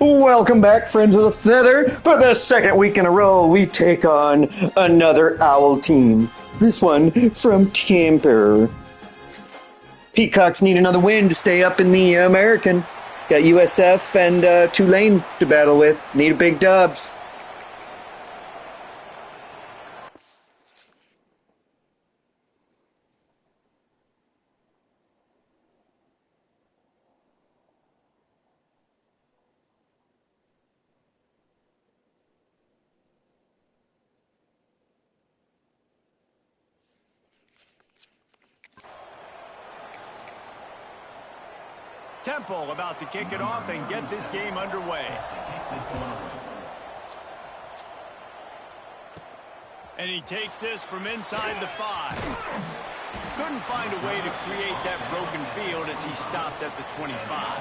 Welcome back, friends of the feather. For the second week in a row, we take on another Owl team. This one from Tampa. Peacocks need another win to stay up in the American. Got USF and Tulane to battle with. Need a big dubs. Temple about to kick it off and get this game underway. And he takes this from inside the 5. Couldn't find a way to create that broken field as he stopped at the 25.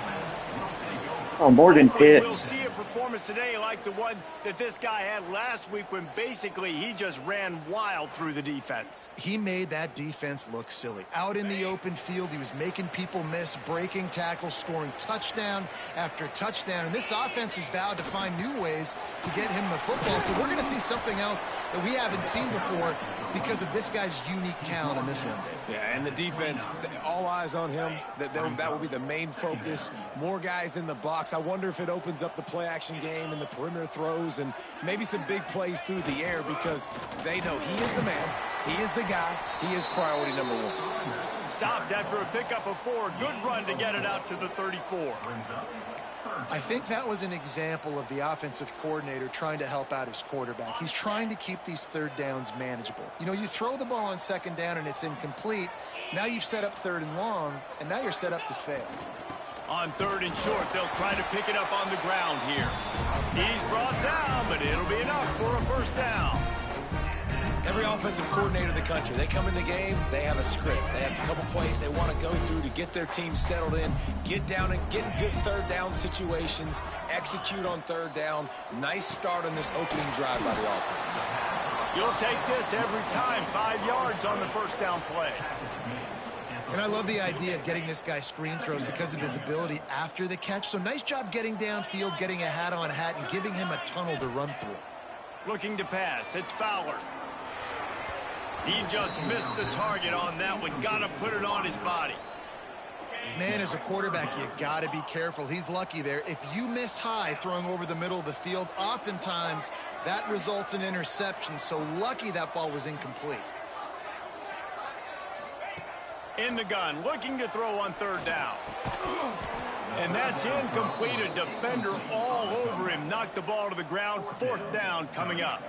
Oh, Morgan hits. We'll see a performance today like the one that this guy had last week when basically he just ran wild through the defense. He made that defense look silly. Out in the open field, he was making people miss, breaking tackles, scoring touchdown after touchdown. And this offense has vowed to find new ways to get him the football. So we're going to see something else that we haven't seen before because of this guy's unique talent in this one. Yeah, and the defense, all eyes on him. That will be the main focus. More guys in the box. I wonder if it opens up the play-action game and the perimeter throws and maybe some big plays through the air because they know he is the man, he is the guy, he is priority number 1. Stopped after a pickup of 4. Good run to get it out to the 34. I think that was an example of the offensive coordinator trying to help out his quarterback. He's trying to keep these third downs manageable. You know, you throw the ball on second down and it's incomplete. Now you've set up third and long, and now you're set up to fail. On third and short, they'll try to pick it up on the ground here. He's brought down, but it'll be enough for a first down. Every offensive coordinator in the country, they come in the game, they have a script. They have a couple plays they want to go through to get their team settled in, get down and get in good third down situations, execute on third down. Nice start on this opening drive by the offense. You'll take this every time. 5 yards on the first down play. And I love the idea of getting this guy screen throws because of his ability after the catch. So nice job getting downfield, getting a hat-on-hat, and giving him a tunnel to run through. Looking to pass. It's Fowler. He just missed the target on that one. Got to put it on his body. Man, as a quarterback, you got to be careful. He's lucky there. If you miss high throwing over the middle of the field, oftentimes that results in interception. So lucky that ball was incomplete. In the gun, looking to throw on third down. And that's incomplete. A defender all over him. Knocked the ball to the ground. Fourth down coming up.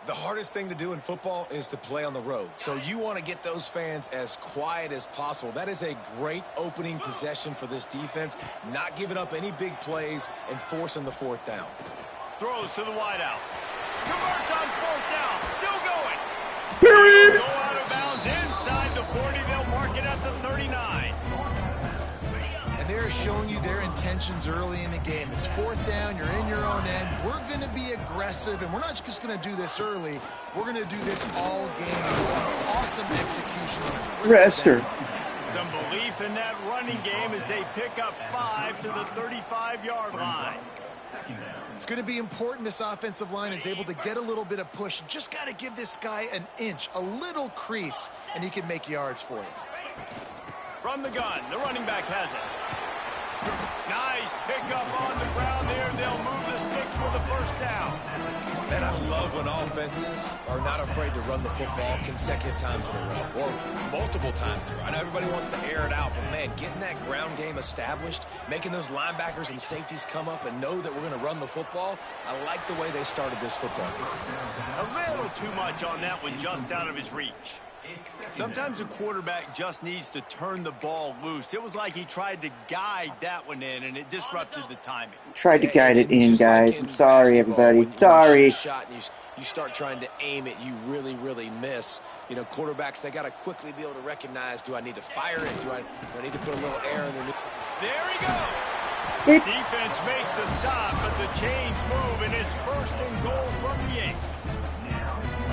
The hardest thing to do in football is to play on the road. So you want to get those fans as quiet as possible. That is a great opening possession for this defense. Not giving up any big plays and forcing the fourth down. Throws to the wideout. Converts on fourth down. Still going. Period. Go out of bounds inside the 40. They'll mark it at the 39. And they're showing you their intentions early in the game. It's fourth down. You're in your own end. We're going to be aggressive, and we're not just going to do this early. We're going to do this all game. Awesome execution. Rester. Some belief in that running game as they pick up 5 to the 35-yard line. It's going to be important this offensive line is able to get a little bit of push. Just got to give this guy an inch, a little crease, and he can make yards for you. From the gun, the running back has it. Nice pickup on the ground there. They'll move the sticks with a first down. And I love when offenses are not afraid to run the football consecutive times in a row or multiple times in a row. I know everybody wants to air it out, but, man, getting that ground game established, making those linebackers and safeties come up and know that we're going to run the football, I like the way they started this football game. A little too much on that one, just out of his reach. Sometimes a quarterback just needs to turn the ball loose. It was like he tried to guide that one in, and it disrupted the timing. Tried to guide it in, guys. I'm sorry, everybody. Sorry. You start trying to aim it, you really, really miss. You know, quarterbacks, they got to quickly be able to recognize, do I need to fire it? Do I need to put a little air underneath? There he goes. Defense makes a stop, but the chains move, and it's first and goal from the 8.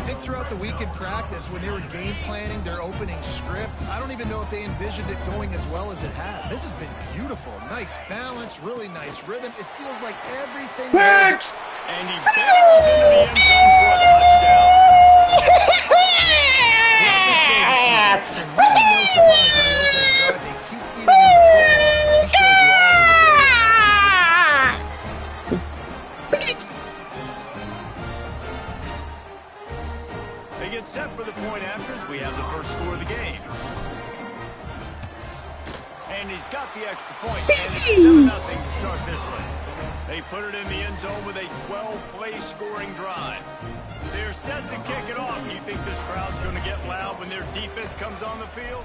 think throughout the week in practice, when they were game planning their opening script, I don't even know if they envisioned it going as well as it has. This has been beautiful. Nice balance, really nice rhythm. It feels like everything... Hit! And he barrels into the end zone for a touchdown. The offense goes to sleep. And really no surprise on the opening drive. They keep feeding him the football. He showed you all his abilities. They get set for the point afters. We have the first score of the game. And he's got the extra point. And it's 7-0 to start this one. They put it in the end zone with a 12-play scoring drive. They're set to kick it off. You think this crowd's going to get loud when their defense comes on the field?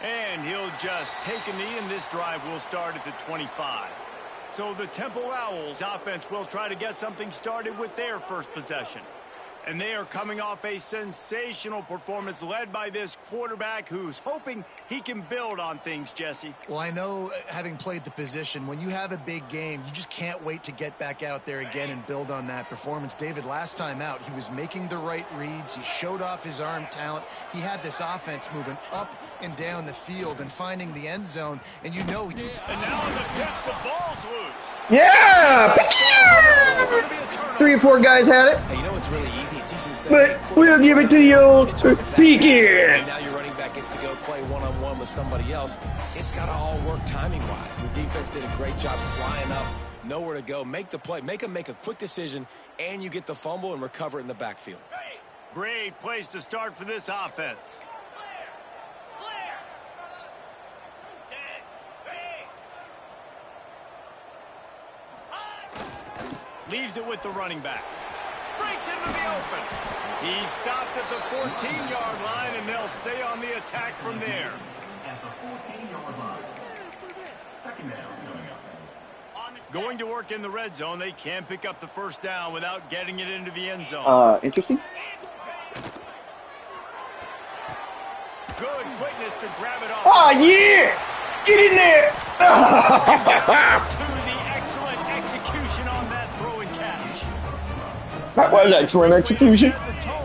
And he'll just take a knee, and this drive will start at the 25. So the Temple Owls offense will try to get something started with their first possession. And they are coming off a sensational performance led by this quarterback who's hoping he can build on things, Jesse. Well, I know, having played the position, when you have a big game, you just can't wait to get back out there again and build on that performance. David, last time out, he was making the right reads. He showed off his arm talent. He had this offense moving up and down the field and finding the end zone. And you know... And now on the pitch, the ball's loose. Yeah! 3 or 4 guys had it. Hey, you know what's really easy? It's easy to say, But we'll give it to the old Pekin. and now your running back gets to go play one-on-one with somebody else. It's got to all work timing-wise. The defense did a great job flying up, nowhere to go. Make the play, make a quick decision, and you get the fumble and recover it in the backfield. Great place to start for this offense. Leaves it with the running back. Breaks into the open. He stopped at the 14-yard line, and they'll stay on the attack from there. At the 14-yard line. Second down coming up. Going to work in the red zone. They can't pick up the first down without getting it into the end zone. Interesting. Good quickness to grab it off. Oh, yeah! Get in there! To the excellent execution on that throw and catch. That was excellent execution.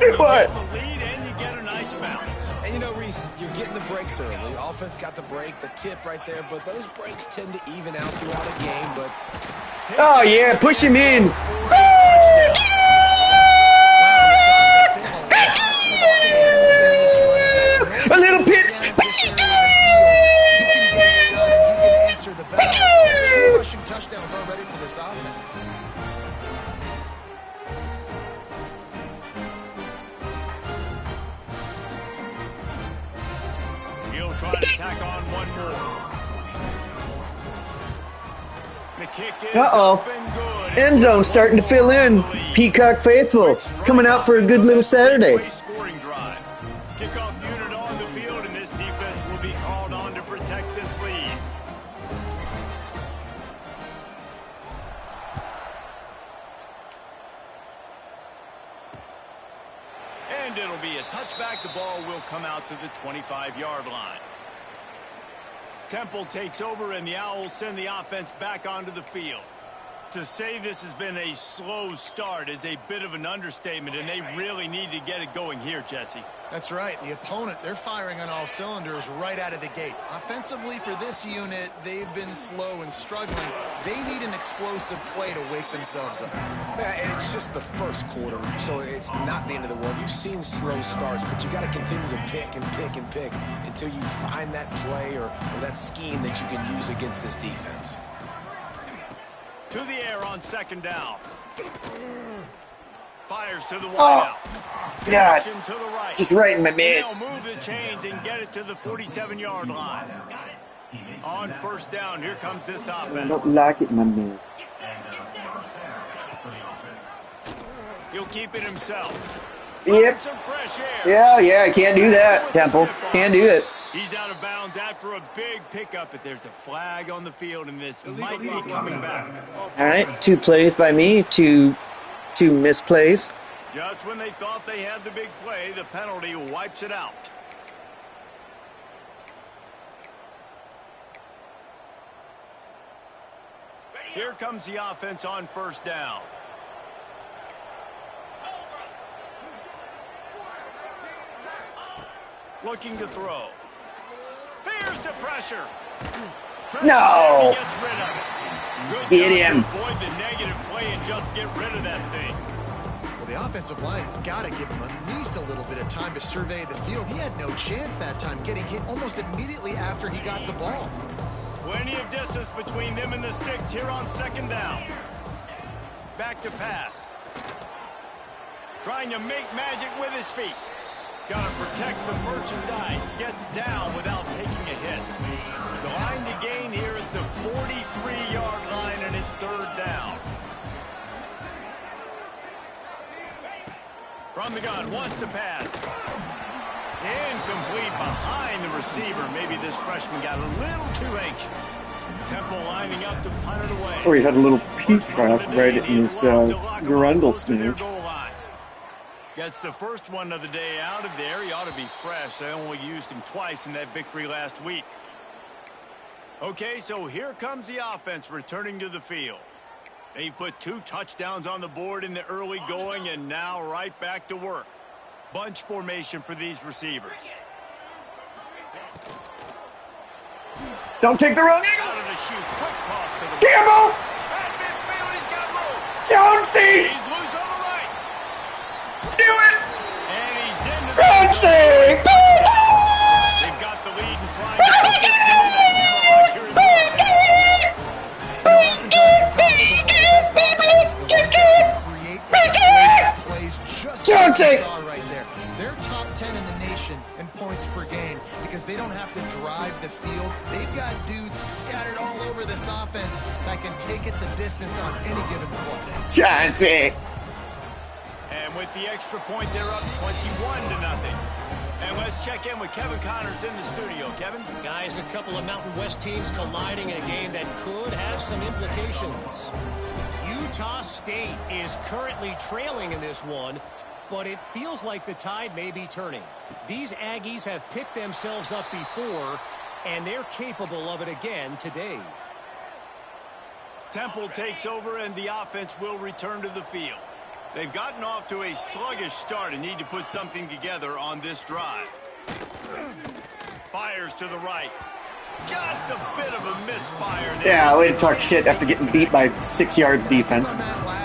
It was. The lead, and you get a nice bounce. And you know, Reese, you're getting the breaks early. Offense got the break, the tip right there, but those breaks tend to even out throughout a game. But Oh, yeah, push him in. A little pitch. Answer the bell. Rushing touchdowns already for this offense. He'll try to tack on one more. The kick is up and good. End zone starting to fill in. Peacock faithful coming out for a good little Saturday. Scoring drive. Kickoff unit on the field, and this defense will be called on to protect this lead. And it'll be a touchback. The ball will come out to the 25-yard line. Temple takes over, and the Owls send the offense back onto the field. To say this has been a slow start is a bit of an understatement, and they really need to get it going here, Jesse. That's right. The opponent, they're firing on all cylinders right out of the gate. Offensively for this unit, they've been slow and struggling. They need an explosive play to wake themselves up. yeah, and it's just the first quarter, so it's not the end of the world. You've seen slow starts, but you got to continue to pick and pick and pick until you find that play or that scheme that you can use against this defense. To the air on second down. Fires to the wideout. God, Connection to the right. just right in my They'll mitts. move the chains and get it to the 47-yard line. On first down, here comes this I offense. don't like it in my mitts. He'll keep it himself. Yep. Some fresh air. Yeah, can't do that, Temple. Can't do it. He's out of bounds after a big pickup, but there's a flag on the field, and this might be coming back. All right, 2 plays by me, two misplays. Just when they thought they had the big play, the penalty wipes it out. Here comes the offense on first down. Looking to throw. Here's the pressure. No. He gets rid of it. Good Get job him. to avoid the negative play and just get rid of that thing. Well, the offensive line has got to give him at least a little bit of time to survey the field. He had no chance that time, getting hit almost immediately after he got the ball. Plenty of distance between them and the sticks here on second down. Back to pass. Trying to make magic with his feet. Got to protect the merchandise. Gets down without taking a hit. The line to gain here is the 43-yard line, and it's third down. From the gun, wants to pass. Incomplete behind the receiver. Maybe this freshman got a little too anxious. Temple lining up to punt it away. Or he had a little peach craft right in his Grundle snitch. Gets the first one of the day out of there. He ought to be fresh. They only used him twice in that victory last week. Okay, so here comes the offense returning to the field. They put 2 touchdowns on the board in the early going, and now right back to work. Bunch formation for these receivers. Don't take the wrong angle. Out of the chute, quick toss to the Gamble. At midfield, he's got moved. Jonesy. He's loose on the right. Do it. And he's in the Jonesy. They've got the lead and trying to put this in the Jonesy. Right there. They're top 10 in the nation in points per game because they don't have to drive the field. They've got dudes scattered all over this offense that can take it the distance on any given play. Jonesy. And with the extra point, they're up 21-0. And let's check in with Kevin Connors in the studio. Kevin? Guys, a couple of Mountain West teams colliding in a game that could have some implications. Utah State is currently trailing in this one, but it feels like the tide may be turning. These Aggies have picked themselves up before, and they're capable of it again today. Temple takes over, and the offense will return to the field. They've gotten off to a sluggish start and need to put something together on this drive. Fires to the right. Just a bit of a misfire there. Yeah, way to talk shit after getting beat by 6 yards defense.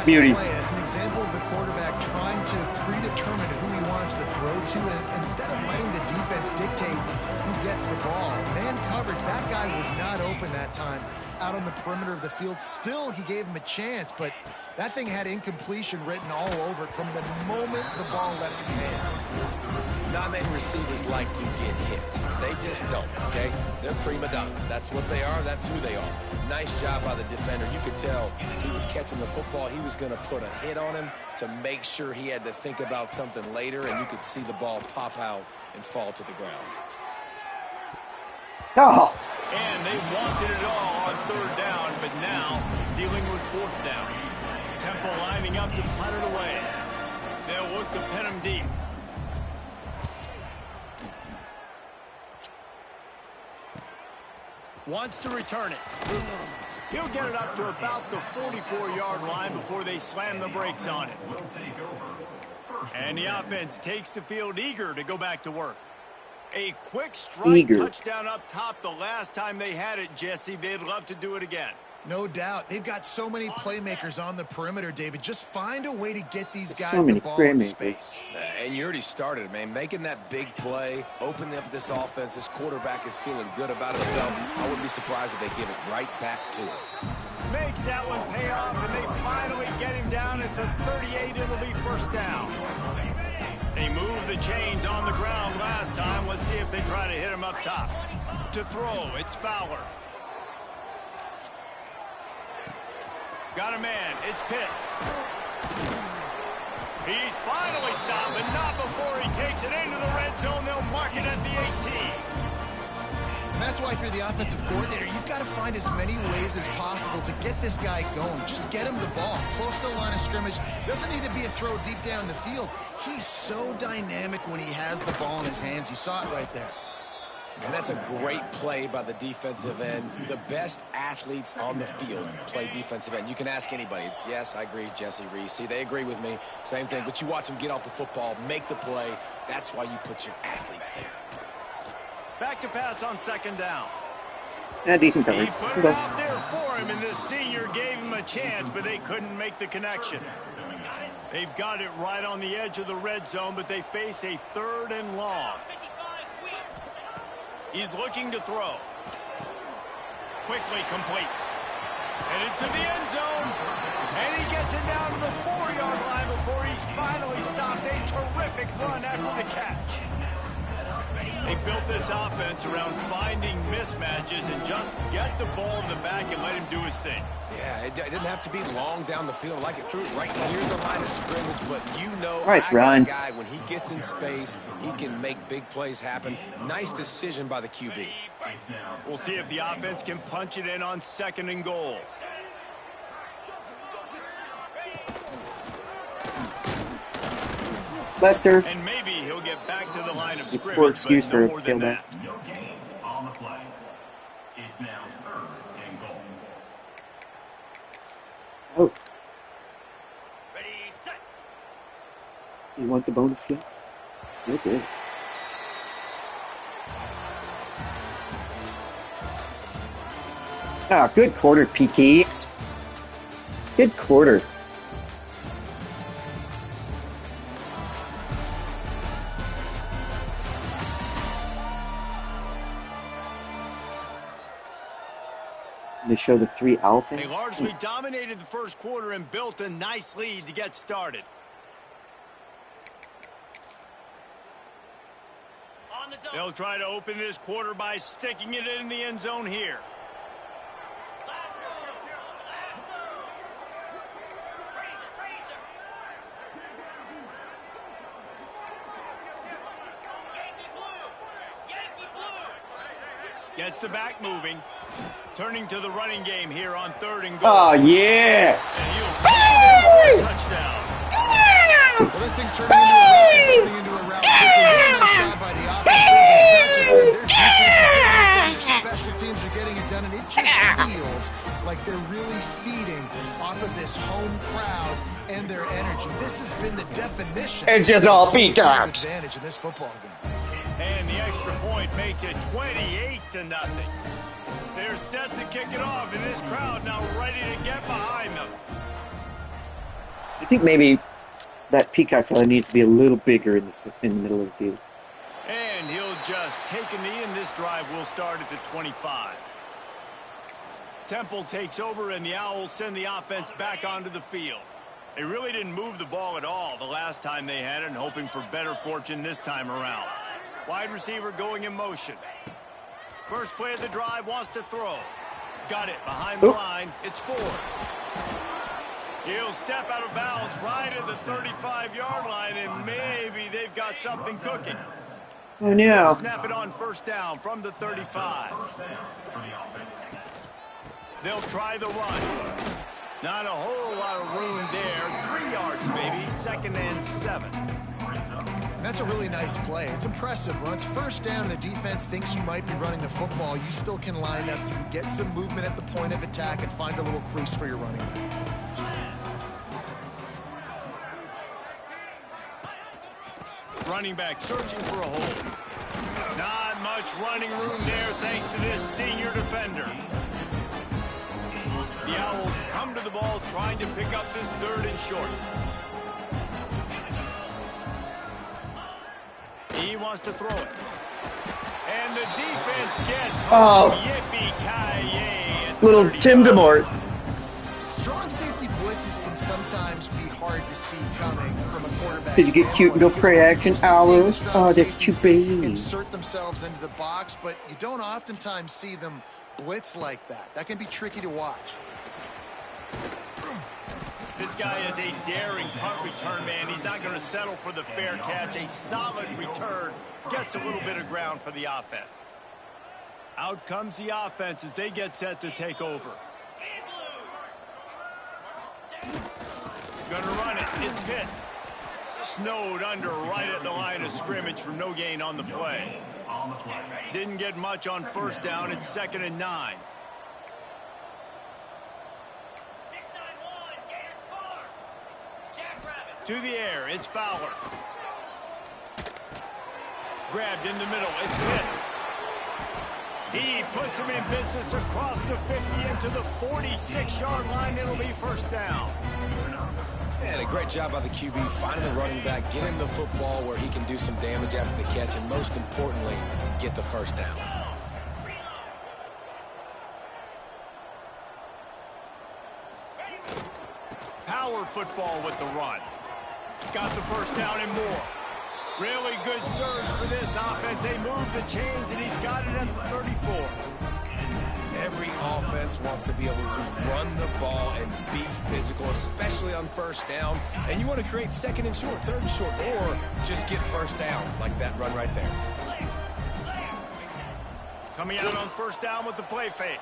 Beauty. It's an example of the quarterback trying to predetermine who he wants to throw to, and instead of letting the defense dictate who gets the ball. Man coverage, that guy was not open that time out on the perimeter of the field. Still, he gave him a chance, but that thing had incompletion written all over it from the moment the ball left his hand. Non-name receivers like to get hit. They just don't, okay? They're prima donnas. That's what they are. That's who they are. Nice job by the defender. You could tell he was catching the football. He was going to put a hit on him to make sure he had to think about something later, and you could see the ball pop out and fall to the ground. Oh. And they wanted it all on third down, but now dealing with fourth down. Temple lining up to punt it away. They'll look to pin him deep. Wants to return it. He'll get it up to about the 44-yard line before they slam the brakes on it. And the offense takes the field eager to go back to work. A quick strike touchdown up top the last time they had it, Jesse. They'd love to do it again. No doubt. They've got so many playmakers on the perimeter, David. Just find a way to get these guys So many the ball in playmakers. space. And you already started, man. Making that big play, opening up this offense. This quarterback is feeling good about himself. I wouldn't be surprised if they give it right back to him. Makes that one pay off, and they finally get him down at the 38. It'll be first down. They moved the chains on the ground last time. Let's see if they try to hit him up top. To throw, it's Fowler. Got a man, it's Pitts. He's finally stopped, but not before he takes it into the red zone. They'll mark it at the 18. And that's why if you're the offensive coordinator, you've got to find as many ways as possible to get this guy going. Just get him the ball close to the line of scrimmage. Doesn't need to be a throw deep down the field. He's so dynamic when he has the ball in his hands. You saw it right there. And that's a great play by the defensive end. The best athletes on the field play defensive end. You can ask anybody. Yes, I agree, Jesse Reese. See, they agree with me. Same thing. But you watch them get off the football, make the play. That's why you put your athletes there. Back to pass on second down. Yeah, decent He coverage. put it out there for him, and the senior gave him a chance, but they couldn't make the connection. They've got it right on the edge of the red zone, but they face a 3rd and long. He's looking to throw. Quickly complete. Headed to the end zone. And he gets it down to the 4-yard line before he's finally stopped. A terrific run after the catch. They built this offense around finding mismatches and just get the ball in the back and let him do his thing. Yeah, it didn't have to be long down the field. Like it threw it right near the line of scrimmage, but you know, Nice run. guy, when he gets in space, he can make big plays happen. Nice decision by the QB. We'll see if the offense can punch it in on 2nd and goal. Lester. And maybe he'll get back to the line of Poor scrimmage, excuse but no for more than tailback. that. No gain on the play. It's now 3rd and goal. Oh. You want the bonus flex? You're good. Ah, good quarter, PKs. Good quarter. They show the 3 alphas. They largely dominated the first quarter and built a nice lead to get started. They'll try to open this quarter by sticking it in the end zone here. Gets the back moving. Turning to the running game here on 3rd and goal. Oh, yeah. And he'll take it in for a touchdown. Well, this thing's turning into a route. Really nice job by the offense. It's not just their defense is getting it done. Their special teams are getting it done, and it just feels like they're really feeding off of this home crowd and their energy. This has been the definition. It's just all peacocks. Advantage in this football game. And the extra point makes it 28-0. They're set to kick it off, and this crowd now ready to get behind them. I think maybe that Peacock fella needs to be a little bigger in the middle of the field. And he'll just take a knee, and this drive will start at the 25. Temple takes over, and the Owls send the offense back onto the field. They really didn't move the ball at all the last time they had it, and hoping for better fortune this time around. Wide receiver going in motion. First play of the drive, wants to throw. Got it behind the line. It's Ford. He'll step out of bounds right at the 35-yard line, and maybe they've got something cooking. Oh, no. Snap it on 1st down from the 35. They'll try the run. Not a whole lot of room there. 3 yards maybe. 2nd and 7. And that's a really nice play. It's impressive. When it's 1st down and the defense thinks you might be running the football, you still can line up. You can get some movement at the point of attack and find a little crease for your running back. Running back searching for a hole. Not much running room there thanks to this senior defender. The Owls come to the ball trying to pick up this 3rd and short. He wants to throw it. And the defense gets home. Yippee-ki-yay. Little Tim DeMort. Strong safety blitzes can sometimes be hard to see coming from a quarterback. Did you get cute and go play action hours? Oh, that's too bad. Insert themselves into the box, but you don't oftentimes see them blitz like that. That can be tricky to watch. This guy is a daring punt return man. He's not going to settle for the fair catch. A solid return gets a little bit of ground for the offense. Out comes the offense as they get set to take over. Gonna run it. It's Pitts. Snowed under right at the line of scrimmage for no gain on the play. on the play. Didn't get much on first down. It's 2nd and 9. To the air, it's Fowler. Grabbed in the middle, it's Pitts. He puts him in business across the 50 into the 46-yard line. It'll be first down. And a great job by the QB finding the running back, get him the football where he can do some damage after the catch, and most importantly, get the first down. Power football with the run. Got the first down and more. Really good surge for this offense. They move the chains, and he's got it at the 34. Every offense wants to be able to run the ball and be physical, especially on first down. And you want to create 2nd and short, 3rd and short, or just get first downs like that run right there. Coming out on first down with the play fake.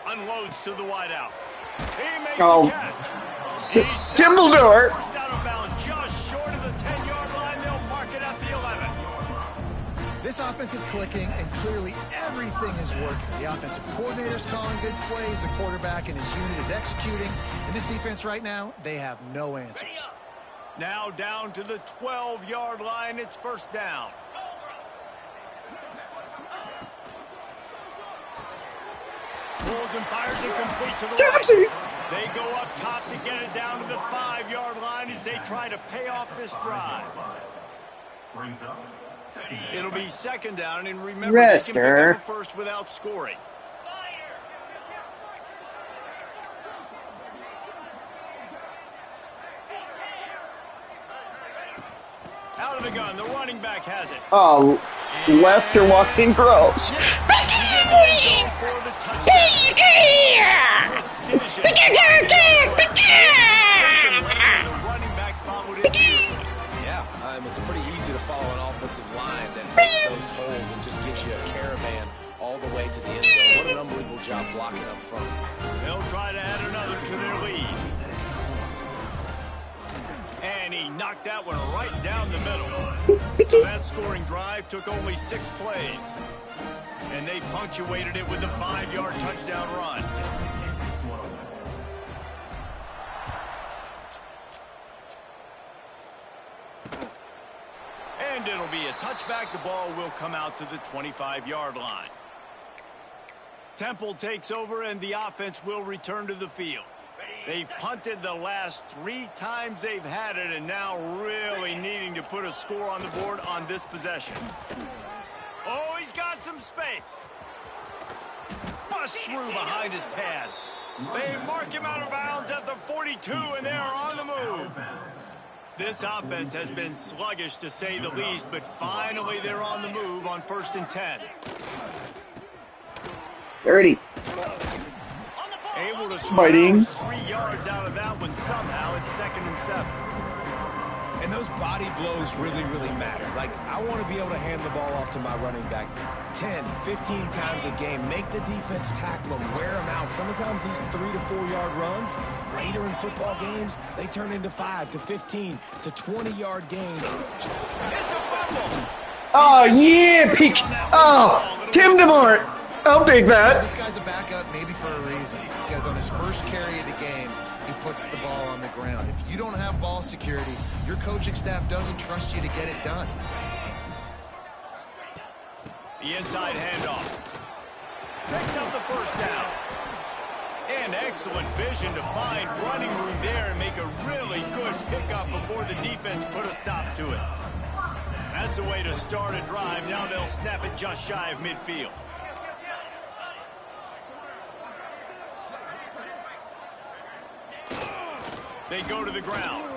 Unloads to the wideout. He makes Oh. the catch. He's Dumbledore. forced out of bounds just short of the 10-yard line. They'll mark it at the 11. This offense is clicking, and clearly everything is working. The offensive coordinator is calling good plays. The quarterback and his unit is executing. And this defense right now, they have no answers. Now down to the 12-yard line. It's first down. Pulls and fires it complete to the right. They go up top to get it down to the 5-yard line as they try to pay off this drive. Brings up second down. It'll be 2nd down, and remember, they can pick Rester. up a first without scoring. Out of the gun, the running back has it. Oh, Lester walks in gross. Yeah, it's pretty easy to follow an offensive line that hits those holes and just gives you a caravan all the way to the end zone. What an unbelievable job blocking up front. They'll try to add another to their lead. And he knocked that one right down the middle. So that scoring drive took only 6 plays. And they punctuated it with a 5-yard touchdown run. And it'll be a touchback. The ball will come out to the 25-yard line. Temple takes over, and the offense will return to the field. They've punted the last 3 times they've had it, and now really needing to put a score on the board on this possession. Oh, he's got some space. Bust through behind his pad. They mark him out of bounds at the 42, and they are on the move. This offense has been sluggish, to say the least, but finally they're on the move on 1st and 10. 30. Able to Biting. squeeze 3 yards out of that one somehow. It's 2nd and 7. And those body blows really, really matter. Like, I want to be able to hand the ball off to my running back 10, 15 times a game. Make the defense tackle them, wear them out. Sometimes these 3 to 4 yard runs, later in football games, they turn into 5 to 15 to 20-yard gains. It's a fumble. Oh, yeah, peak. Oh, Tim DeMart. I'll take that. This guy's a backup maybe for a reason, because on his first carry of the game, he puts the ball on the ground. If you don't have ball security, your coaching staff doesn't trust you to get it done. The inside handoff. Picks up the first down. And excellent vision to find running room there and make a really good pickup before the defense put a stop to it. That's the way to start a drive. Now they'll snap it just shy of midfield. They go to the ground.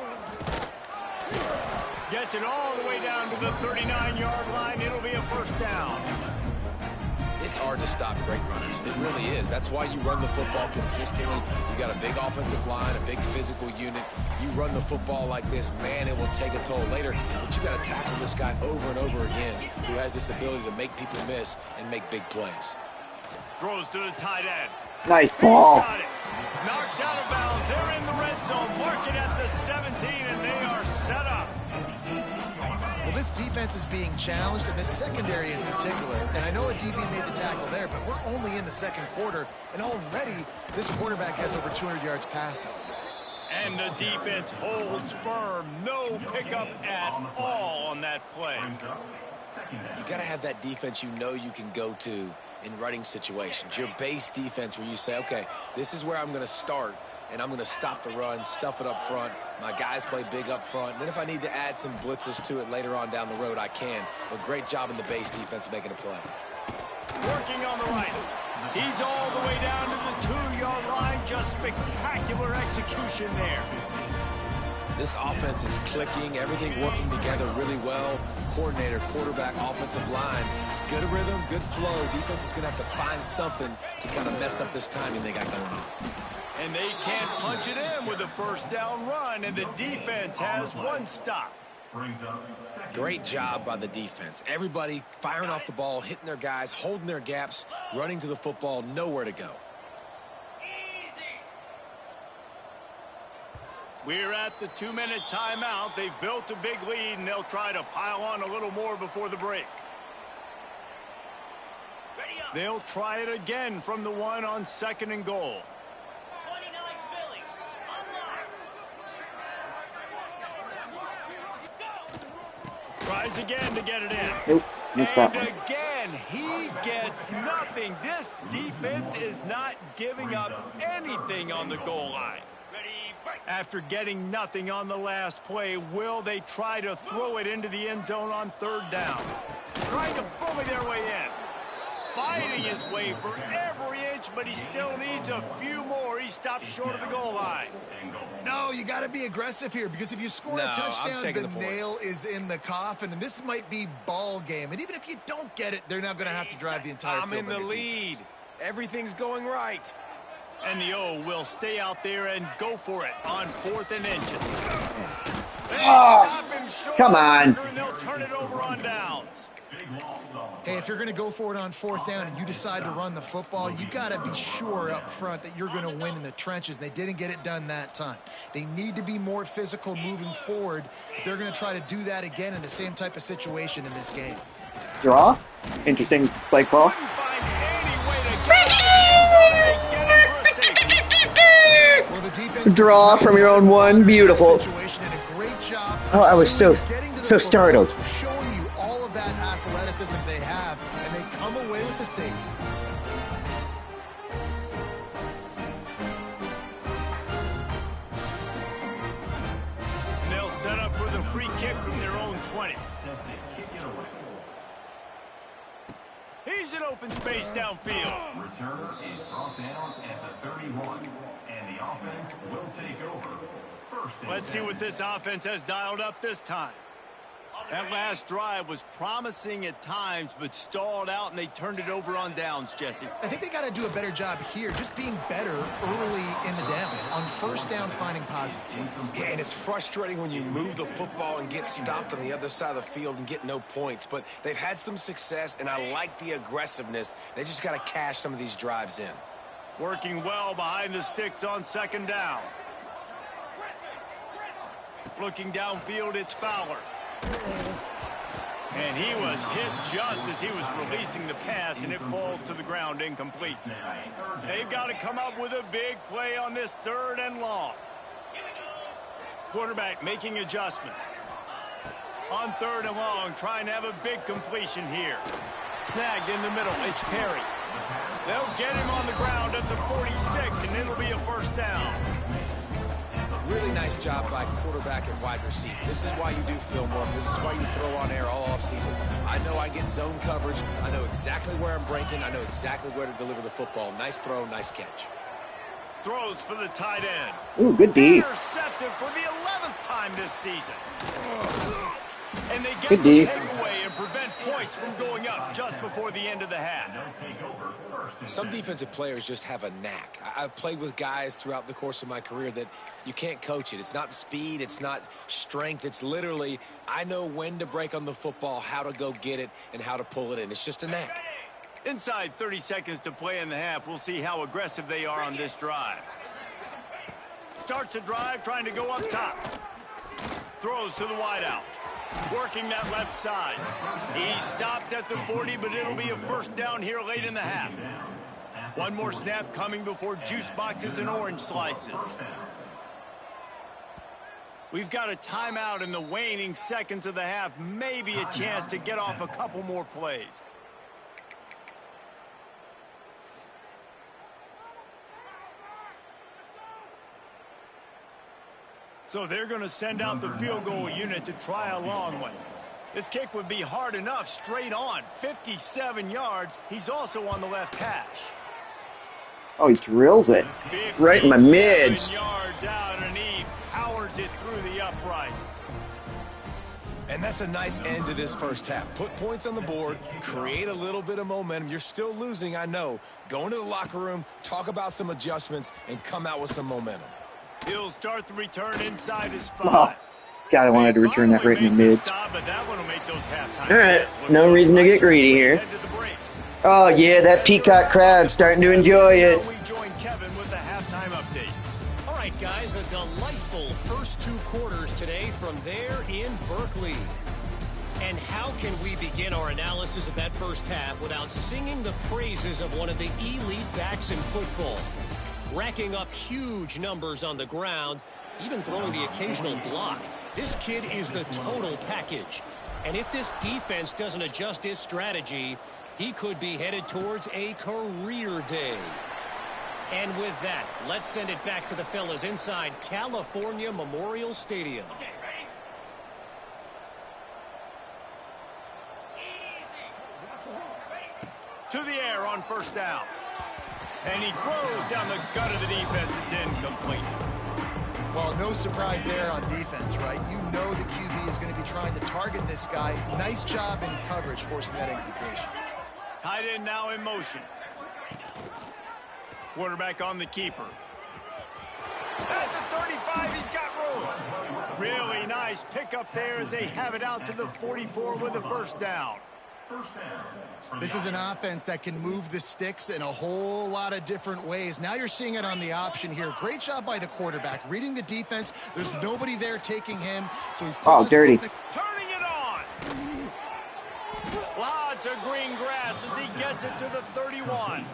Gets it all the way down to the 39-yard line. It'll be a first down. It's hard to stop great runners. It really is. That's why you run the football consistently. You got a big offensive line, a big physical unit. You run the football like this, man, it will take a toll later. But you got to tackle this guy over and over again, who has this ability to make people miss and make big plays. Throws to the tight end. Nice ball. Got it. Knocked out of bounds. They're in the red zone. Mark it at the 17, and they are set up. Well, this defense is being challenged, and this secondary in particular. And I know a DB made the tackle there, but we're only in the second quarter, and already this quarterback has over 200 yards passing. And the defense holds firm. No pickup at all on that play. You got to have that defense you know you can go to in running situations. Your base defense where you say, okay, this is where I'm going to start, and I'm going to stop the run, stuff it up front. My guys play big up front. And then if I need to add some blitzes to it later on down the road, I can. But great job in the base defense making a play. Working on the right. He's all the way down to the 2-yard line. Just spectacular execution there. This offense is clicking, everything working together really well. Coordinator, quarterback, offensive line. Good rhythm, good flow. Defense is going to have to find something to kind of mess up this timing they got going on. And they can't punch it in with a first down run, and the defense has one stop. Great job by the defense. Everybody firing off the ball, hitting their guys, holding their gaps, running to the football, nowhere to go. We're at the 2-minute timeout. They've built a big lead, and they'll try to pile on a little more before the break. They'll try it again from the 1 on 2nd and goal. Tries again to get it in. Nope, missed that one. And again, he gets nothing. This defense is not giving up anything on the goal line. After getting nothing on the last play, will they try to throw it into the end zone on 3rd down? Trying to bully their way in. Fighting his way for every inch, but he still needs a few more. He stops short of the goal line. No, you got to be aggressive here, because if you score a touchdown, the nail is in the coffin, and this might be ball game. And even if you don't get it, they're not going to have to drive the entire field. I'm in the lead. Everything's going right. And the O will stay out there and go for it on 4th and inches. Oh, come on. And they'll turn it over on downs. Hey, if you're going to go for it on 4th down and you decide to run the football, you've got to be sure up front that you're going to win in the trenches. They didn't get it done that time. They need to be more physical moving forward. They're going to try to do that again in the same type of situation in this game. Draw. Interesting play call. Draw from your own 1. Beautiful. Oh, I was so startled. Showing you all of that athleticism they have, and they come away with the safety. And they'll set up for the free kick from their own 20. He's in open space downfield. Return is brought down at the 31, and the offense will take over. Let's see what this offense has dialed up this time. That last drive was promising at times, but stalled out, and they turned it over on downs, Jesse. I think they got to do a better job here, just being better early in the downs. On 1st down, finding positive plays. Yeah, and it's frustrating when you move the football and get stopped on the other side of the field and get no points. But they've had some success, and I like the aggressiveness. They just got to cash some of these drives in. Working well behind the sticks on 2nd down. Looking downfield, it's Fowler. And he was hit just as he was releasing the pass, and it falls to the ground incomplete. They've got to come up with a big play on this 3rd and long. Quarterback making adjustments. On 3rd and long, trying to have a big completion here. Snagged in the middle, it's Perry. They'll get him on the ground at the 46, and it'll be a 1st down. Really nice job by quarterback and wide receiver. This is why you do film work. This is why you throw on air all offseason. I know I get zone coverage. I know exactly where I'm breaking. I know exactly where to deliver the football. Nice throw, nice catch. Throws for the tight end. Ooh, good D. Intercepted for the 11th time this season. And they get Good the D. takeaway and prevent points from going up just before the end of the half. Some defensive players just have a knack. I've played with guys throughout the course of my career that you can't coach it. It's not speed. It's not strength. It's literally, I know when to break on the football, how to go get it, and how to pull it in. It's just a knack. Inside 30 seconds to play in the half. We'll see how aggressive they are on this drive. Starts a drive trying to go up top. Throws to the wideout. Working that left side. He stopped at the 40, but it'll be a first down here late in the half. One more snap coming before juice boxes and orange slices. We've got a timeout in the waning seconds of the half. Maybe a chance to get off a couple more plays. So they're going to send out the field goal unit to try a long one. This kick would be hard enough straight on. 57 yards. He's also on the left hash. Oh, he drills it right in my mids. Yards out, and he powers it through the uprights. And that's a nice end to this first half. Put points on the board, create a little bit of momentum. You're still losing, I know. Go into the locker room, talk about some adjustments, and come out with some momentum. He'll start the return inside his 5. Oh, God, I wanted to return that right in the mids. Stop, but that one will make those halftime All right, stats no reason to get greedy here. Oh, yeah, that Peacock crowd starting to enjoy it. We join Kevin with the halftime update. All right, guys, a delightful first 2 quarters today from there in Berkeley. And how can we begin our analysis of that first half without singing the praises of one of the elite backs in football? Racking up huge numbers on the ground, even throwing the occasional block. This kid is the total package. And if this defense doesn't adjust its strategy, he could be headed towards a career day. And with that, let's send it back to the fellas inside California Memorial Stadium. Okay, ready? To the air on first down. And he throws down the gut of the defense. It's incomplete. Well, no surprise there on defense, right? You know the QB is going to be trying to target this guy. Nice job in coverage, forcing that incompletion. Tight end now in motion. Quarterback on the keeper. At the 35, he's got room. Really nice pickup there as they have it out to the 44 with a first down. This is an offense that can move the sticks in a whole lot of different ways. Now you're seeing it on the option here. Great job by the quarterback. Reading the defense. There's nobody there taking him. So he puts dirty. Turning it on. Lots of green grass as he gets it to the 31.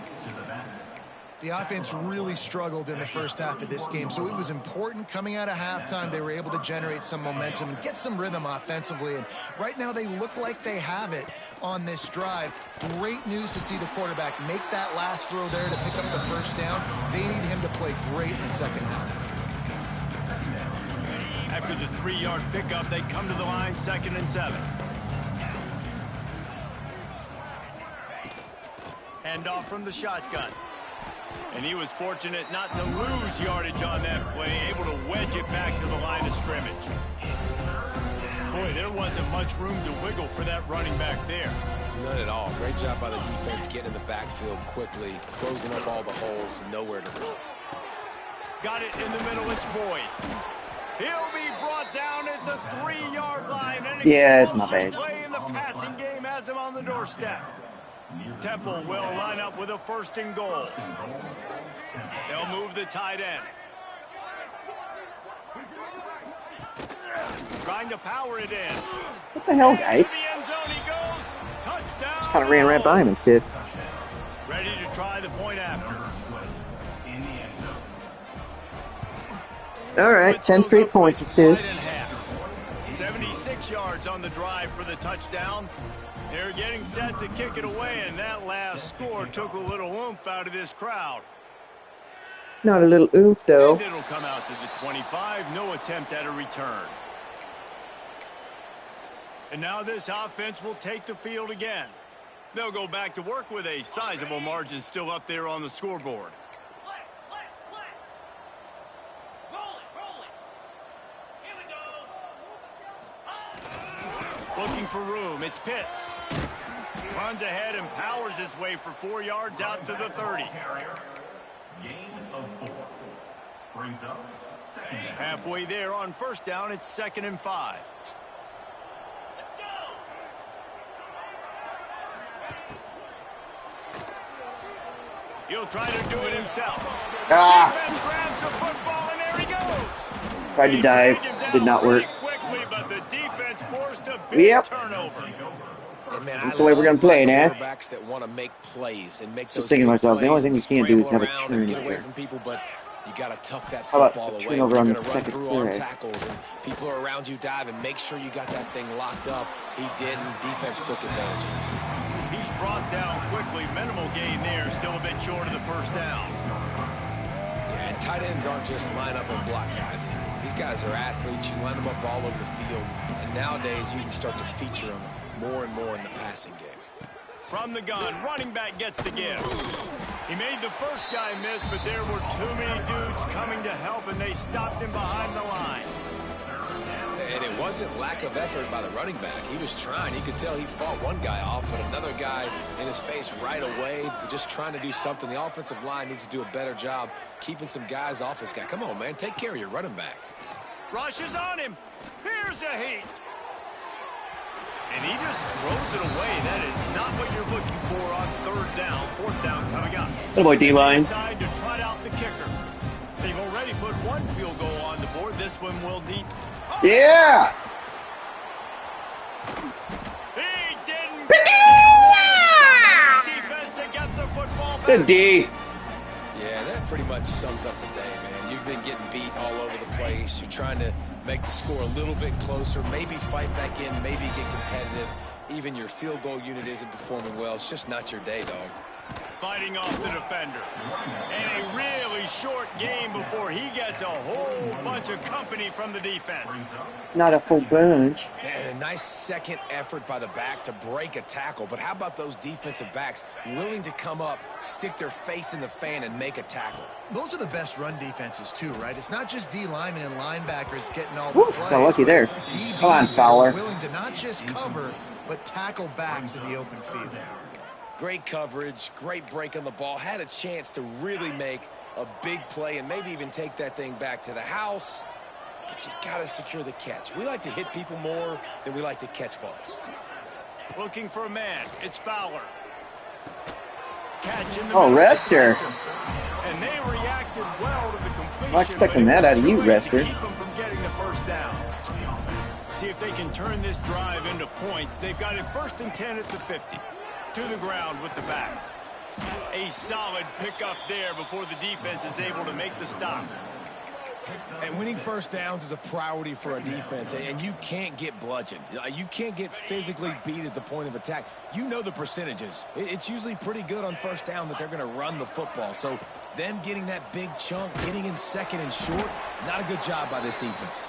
The offense really struggled in the first half of this game, so it was important coming out of halftime. They were able to generate some momentum and get some rhythm offensively, and right now they look like they have it on this drive. Great news to see the quarterback make that last throw there to pick up the first down. They need him to play great in the second half. After the 3-yard pickup, they come to the line, 2nd and 7. Hand off from the shotgun. And he was fortunate not to lose yardage on that play, able to wedge it back to the line of scrimmage. Boy, there wasn't much room to wiggle for that running back there. None at all. Great job by the defense getting in the backfield quickly, closing up all the holes, nowhere to run. Got it in the middle, it's Boyd. He'll be brought down at the 3-yard line. Yeah, it's not bad. Play in the passing game has him on the doorstep. Temple will line up with a 1st and goal. They'll move the tight end. Trying to power it in. What the hell, guys? To the end zone he goes. Touchdown. Just kind of ran right by him instead. Ready to try the point after. All right, 10 straight points instead. 76 yards on the drive for the touchdown. They're getting set to kick it away, and that last score took a little oomph out of this crowd. Not a little oomph, though. And it'll come out to the 25. No attempt at a return. And now this offense will take the field again. They'll go back to work with a sizable margin still up there on the scoreboard. Looking for room. It's Pitts. Runs ahead and powers his way for 4 yards out to the 30. Gain of 4. Brings up 2nd down. Halfway there on first down, it's 2nd and 5. He'll try to do it himself. Defense grabs the football, and there he goes. Tried to dive. Did not work. Quickly, but the defense forced big Yep. turnover. And man, That's the way we're gonna play, nah. quarterbacks that want to make plays and make Just those thinking to big myself, the only plays thing we and can't do is scramble have a around and get away turnover. from people, but you got to tuck that How about football a away turnover when on you're the going to run second through arm play? tackles and people are around you diving. Make sure you got that thing locked up. He didn't. Defense took advantage of it. He's brought down quickly. Minimal gain there. Still a bit short of the first down. Yeah, and tight ends aren't just line up and block guys anymore. These guys are athletes. You line them up all over the field. And nowadays, you can start to feature them more and more in the passing game. From the gun, running back gets the give. He made the first guy miss, but there were too many dudes coming to help, and they stopped him behind the line. And it wasn't lack of effort by the running back. He was trying. You could tell he fought one guy off, but another guy in his face right away, just trying to do something. The offensive line needs to do a better job keeping some guys off this guy. Come on, man. Take care of your running back. Rushes on him. Here's a heat. And he just throws it away. That is not what you're looking for on third down. Fourth down coming up. Good boy, D-line. Decide to trot out the kicker. They've already put one field goal on the board. This one will need. Oh! Yeah! He didn't get it. Defense to get the football back. Good D. Yeah, that pretty much sums up the day, man. You've been getting beat all over the place. You're trying to make the score a little bit closer, maybe fight back in, maybe get competitive. Even your field goal unit isn't performing well. It's just not your day, dog. Fighting off the defender. And a really short game before he gets a whole bunch of company from the defense. Not a full bunch. Man, a nice second effort by the back to break a tackle. But how about those defensive backs willing to come up, stick their face in the fan, and make a tackle? Those are the best run defenses, too, right? It's not just D linemen and linebackers getting all the Woof, plays. got lucky there. DBs Come on, Fowler. are willing to not just cover, but tackle backs in the open field. Great coverage, great break on the ball. Had a chance to really make a big play and maybe even take that thing back to the house. But you got to secure the catch. We like to hit people more than we like to catch balls. Looking for a man. It's Fowler. Catch in the Oh, middle. Rester. And they reacted well to the completion. Not expecting but it that was out of you, too late Rester. to keep them from getting the first down. See if they can turn this drive into points. They've got it 1st and 10 at the 50. To the ground with the back. A solid pickup there before the defense is able to make the stop. And winning first downs is a priority for a defense, and you can't get bludgeoned. You can't get physically beat at the point of attack. You know the percentages. It's usually pretty good on first down that they're going to run the football. So them getting that big chunk, getting in second and short, not a good job by this defense.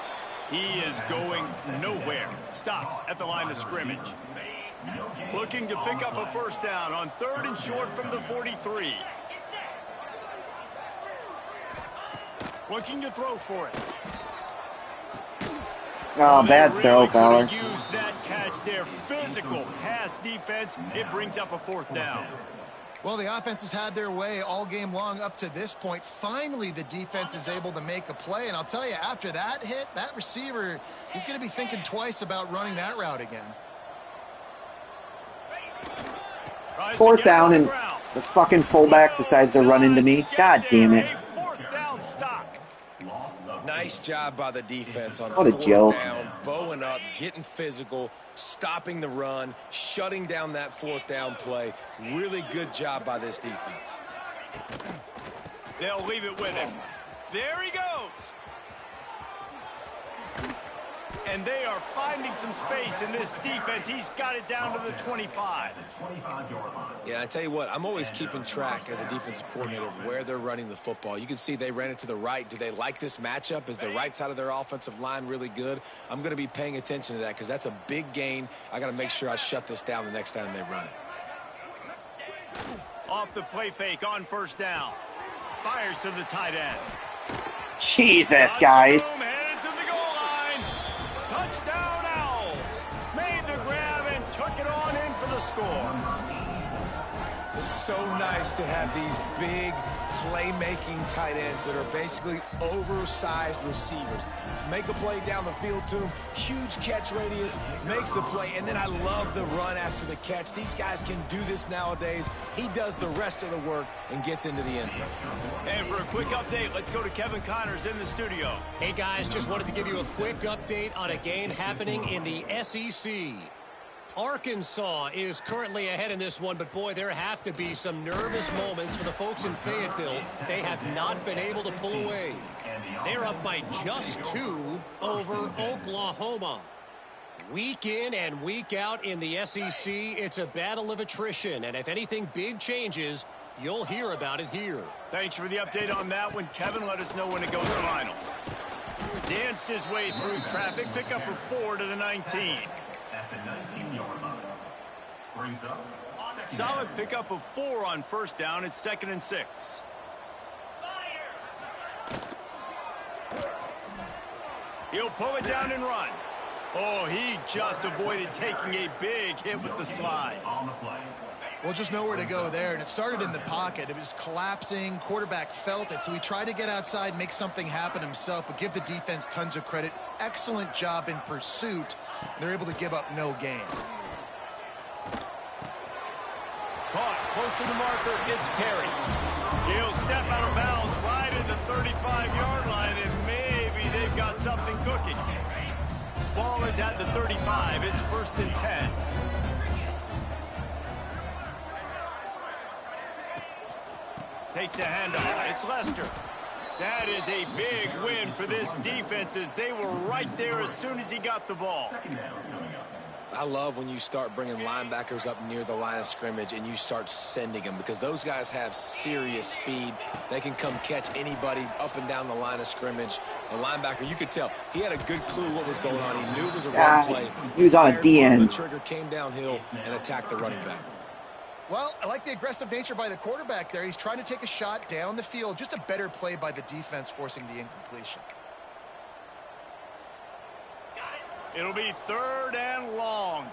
He is going nowhere. Stop at the line of scrimmage. Looking to pick up a first down on 3rd and short from the 43. Looking to throw for it. Oh, bad throw, Fowler. Use that catch there. Physical pass defense. It brings up a 4th down. Well, the offense has had their way all game long up to this point. Finally, the defense is able to make a play. And I'll tell you, after that hit, that receiver, he's going to be thinking twice about running that route again. 4th down, and the fucking fullback decides to run into me. God damn it. 4th down stop. Nice job by the defense on What a 4th joke. down, bowing up, getting physical, stopping the run, shutting down that 4th down play. Really good job by this defense. They'll leave it with him. There he goes. And they are finding some space in this defense. He's got it down to the 25. Yeah, I tell you what, I'm always keeping track as a defensive coordinator of where they're running the football. You can see they ran it to the right. Do they like this matchup? Is the right side of their offensive line really good? I'm going to be paying attention to that because that's a big gain. I got to make sure I shut this down the next time they run it. Off the play fake on 1st down. Fires to the tight end. Jesus, guys. Headed to the goal line. Touchdown Owls. Made the grab and took it on in for the score. It's so nice to have these big playmaking tight ends that are basically oversized receivers. To make a play down the field to him, huge catch radius, makes the play, and then I love the run after the catch. These guys can do this nowadays. He does the rest of the work and gets into the end zone. And for a quick update, let's go to Kevin Connors in the studio. Hey, guys, just wanted to give you a quick update on a game happening in the SEC. Arkansas is currently ahead in this one, but boy, there have to be some nervous moments for the folks in Fayetteville. They have not been able to pull away. They're up by just 2 over Oklahoma. Week in and week out in the SEC, it's a battle of attrition, and if anything big changes, you'll hear about it here. Thanks for the update on that one, Kevin. Let us know when it goes final. Danced his way through traffic, pick up a 4 to the 19. At the 19-yard line. Brings up Solid pickup of 4 on first down. It's 2nd and 6. He'll pull it down and run. Oh, he just avoided taking a big hit with the slide. on the play. Well, just nowhere to go there, and it started in the pocket. It was collapsing. Quarterback felt it, so he tried to get outside, make something happen himself, but give the defense tons of credit. Excellent job in pursuit. They're able to give up no gain. Caught close to the marker. It's Perry. He'll step out of bounds right at the 35-yard line, and maybe they've got something cooking. Ball is at the 35. It's 1st and 10. Takes a handoff. It's Lester. That is a big win for this defense as they were right there as soon as he got the ball. I love when you start bringing linebackers up near the line of scrimmage and you start sending them because those guys have serious speed. They can come catch anybody up and down the line of scrimmage. A linebacker, you could tell, he had a good clue what was going on. He knew it was a run play. He was on a D end. The trigger came downhill and attacked the running back. Well, I like the aggressive nature by the quarterback there. He's trying to take a shot down the field. Just a better play by the defense forcing the incompletion. It'll be 3rd and long.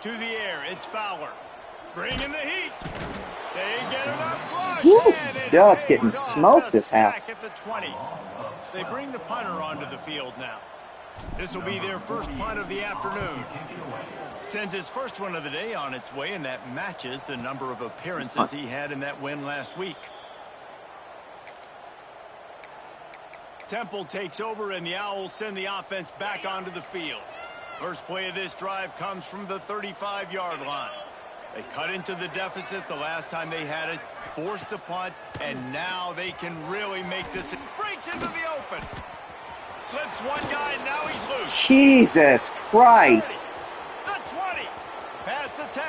To the air, it's Fowler. Bringing the heat. They get enough rush. Woo, And just getting smoked this half. At the 20. They bring the punter onto the field now. This will be their first punt of the afternoon. Sends his first one of the day on its way, and that matches the number of appearances he had in that win last week. Temple takes over, and the Owls send the offense back onto the field. First play of this drive comes from the 35-yard line. They cut into the deficit the last time they had it, forced the punt, and now they can really make this. Breaks into the open. Slips one guy, and now he's loose. Jesus Christ. The 20. Past the 10.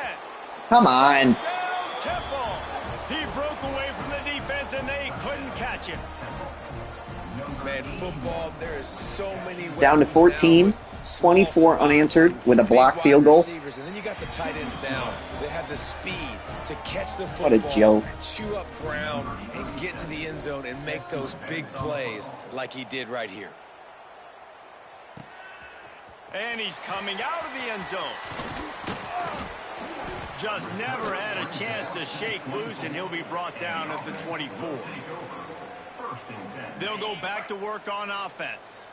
Come on. Down Temple. He broke away from the defense, and they couldn't catch him. Man, football, there is so many ways. Down to 14, 24 unanswered with a blocked field goal. And then you got the tight ends now that have the speed to catch the football. What a joke. Chew up ground and get to the end zone and make those big plays like he did right here. And he's coming out of the end zone. Just never had a chance to shake loose, and he'll be brought down at the 24. They'll go back to work on offense.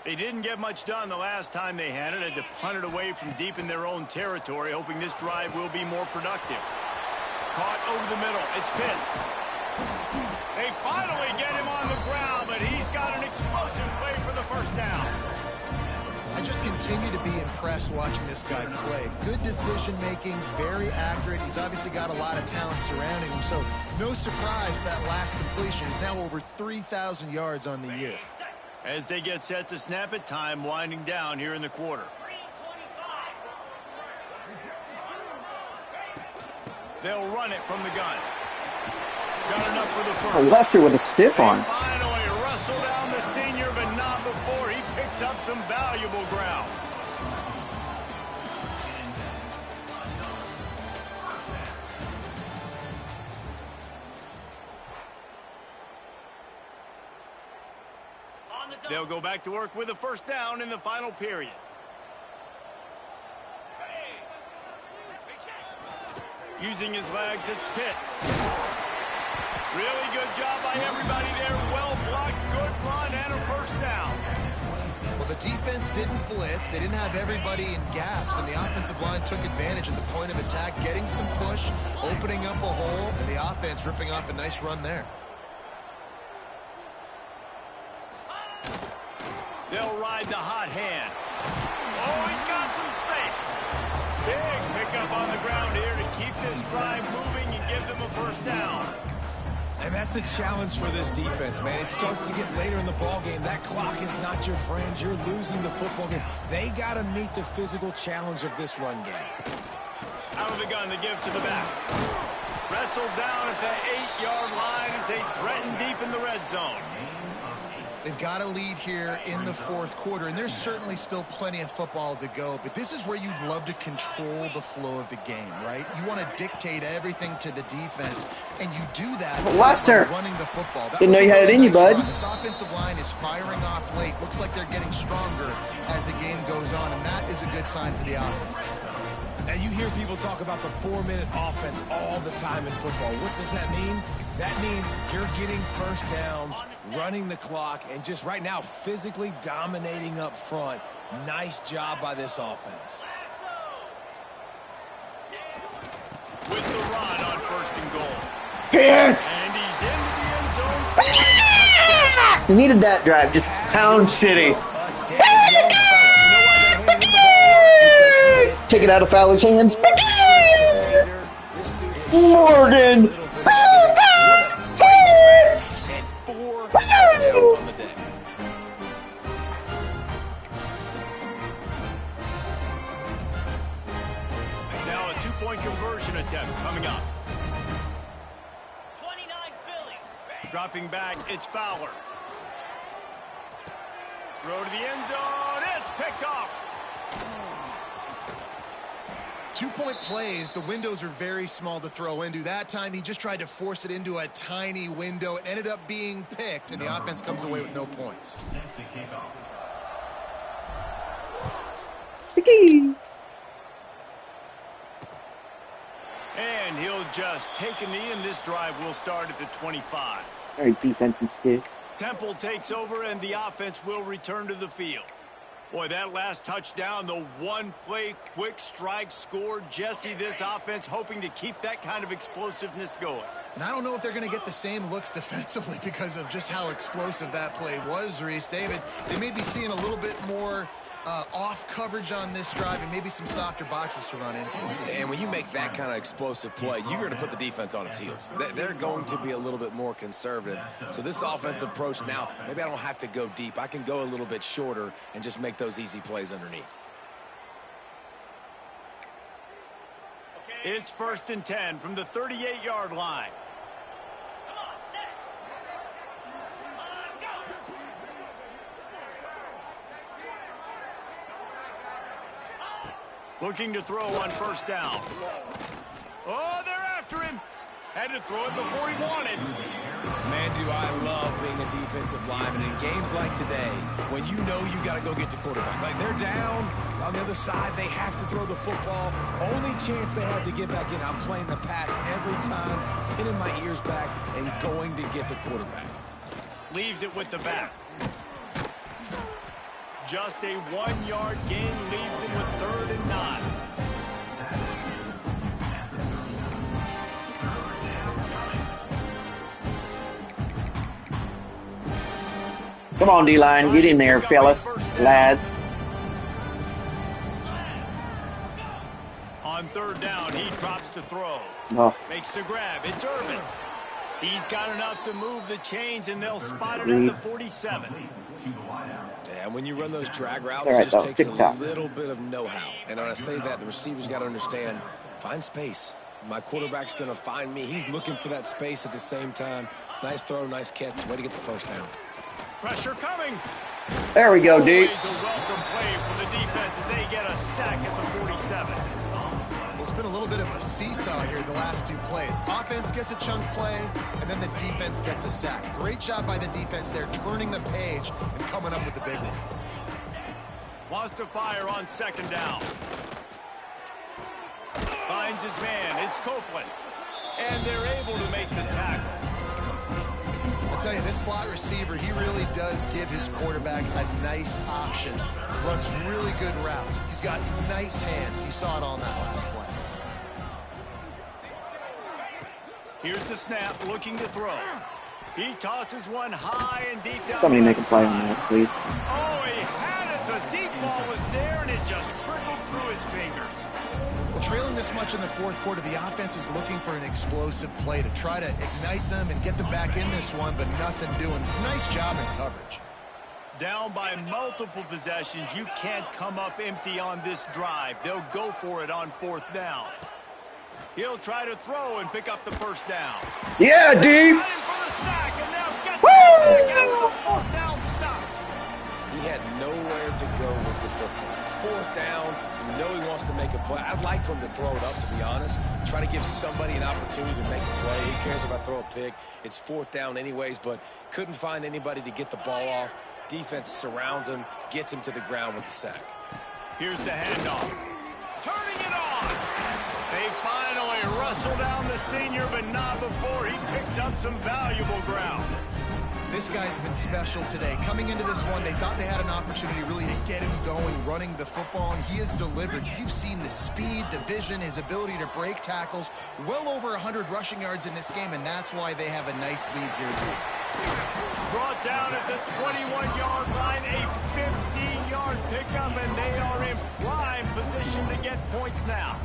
They didn't get much done the last time they had it. Had to punt it away from deep in their own territory, hoping this drive will be more productive. Caught over the middle. It's Pitts. They finally get him on the ground, but he's got an explosive play for the first down. I just continue to be impressed watching this guy play. Good decision-making, very accurate. He's obviously got a lot of talent surrounding him, so no surprise that last completion is now over 3,000 yards on the year. As they get set to snap it, time winding down here in the quarter. They'll run it from the gun. Got enough for the first. Lester with a stiff arm. Finally wrestle down the senior, but not before he picks up some valuable ground. They'll go back to work with a first down in the final period. Using his legs, it's Pitts. Really good job by everybody there. Well blocked, good run, and a first down. Well, the defense didn't blitz. They didn't have everybody in gaps, and the offensive line took advantage at the point of attack, getting some push, opening up a hole, and the offense ripping off a nice run there. They'll ride the hot hand. Oh, he's got some space. Big pickup on the ground here to keep this drive moving and give them a first down. And that's the challenge for this defense, man. It starts to get later in the ball game. That clock is not your friend. You're losing the football game. They got to meet the physical challenge of this run game. Out of the gun to give to the back. Wrestled down at the 8-yard line as they threaten deep in the red zone. They've got a lead here in the fourth quarter, and there's certainly still plenty of football to go, but this is where you'd love to control the flow of the game, right? You want to dictate everything to the defense, and you do that by running the football. Didn't know you had it in you, bud. This offensive line is firing off late. Looks like they're getting stronger as the game goes on, and that is a good sign for the offense. And you hear people talk about the 4-minute offense all the time in football. What does that mean? That means you're getting first downs, running the clock, and just right now physically dominating up front. Nice job by this offense. With the run on first and goal. Hit! And he's into the end zone. You needed that drive. Just pound city. Take it out of Fowler's hands. Morgan. Now a two-point conversion attempt coming up. 29 Phillies. Dropping back, it's Fowler. Throw to the end zone. It's picked off. 2-point plays, the windows are very small to throw into. That time, he just tried to force it into a tiny window. It ended up being picked, and the offense comes away with no points. And he'll just take a knee, and this drive will start at the 25. All right, defensive skid. Temple takes over, and the offense will return to the field. Boy, that last touchdown, the one-play quick strike score. Jesse, this offense hoping to keep that kind of explosiveness going. And I don't know if they're going to get the same looks defensively because of just how explosive that play was, Reese. David, they may be seeing a little bit more off coverage on this drive and maybe some softer boxes to run into. And when you make that kind of explosive play, you're going to put the defense on its heels. They're going to be a little bit more conservative. So this offensive approach now, maybe I don't have to go deep. I can go a little bit shorter and just make those easy plays underneath. It's 1st and 10 from the 38-yard line. Looking to throw on first down. Oh, they're after him. Had to throw it before he wanted. Man, do I love being a defensive lineman in games like today when you know you got to go get the quarterback. Like they're down on the other side. They have to throw the football. Only chance they have to get back in. I'm playing the pass every time, pinning my ears back and going to get the quarterback. Leaves it with the back. Just a 1-yard gain leaves him with 3rd and 9. Come on, D-line. Get in there, fellas. Lads. On 3rd down, he drops to throw. Oh. Makes the grab. It's Irvin. He's got enough to move the chains, and they'll spot it at the 47. Yeah, when you run those drag routes, right, it just takes TikTok. a little bit of know-how. And when I say that, the receivers got to understand, find space. My quarterback's going to find me. He's looking for that space at the same time. Nice throw, nice catch. Way to get the first down. Pressure coming. There we go, dude. Always a welcome play from the defense as they get a sack at the 47. Well, it's been a little bit of a seesaw here the last two plays. Offense gets a chunk play, and then the defense gets a sack. Great job by the defense there, turning the page and coming up with the big one. Wants to fire on 2nd down. finds his man. It's Copeland. And they're able to make the tackle. I'll tell you, this slot receiver, he really does give his quarterback a nice option. Runs really good routes. He's got nice hands. You saw it on that last play. Here's the snap, looking to throw. He tosses one high and deep down. Somebody make a play on that, please. Oh, he had it. The deep ball was there, and it just trickled through his fingers. Well, trailing this much in the fourth quarter, the offense is looking for an explosive play to try to ignite them and get them back in this one, but nothing doing. Nice job in coverage. Down by multiple possessions, you can't come up empty on this drive. They'll go for it on fourth down. He'll try to throw and pick up the first down. Yeah, deep. Got him for the sack, and now get the fourth down stop. He had nowhere to go with the football. Fourth down, you know he wants to make a play. I'd like for him to throw it up, to be honest. Try to give somebody an opportunity to make a play. Who cares if I throw a pick? It's fourth down anyways, but couldn't find anybody to get the ball off. Defense surrounds him, gets him to the ground with the sack. Here's the handoff. Turning it on. They finally wrestle down the senior, but not before he picks up some valuable ground. This guy's been special today. Coming into this one, they thought they had an opportunity really to get him going, running the football, and he has delivered. You've seen the speed, the vision, his ability to break tackles. Well over 100 rushing yards in this game, and that's why they have a nice lead here today. Brought down at the 21-yard line, a 15-yard pickup, and they are in prime position to get points now.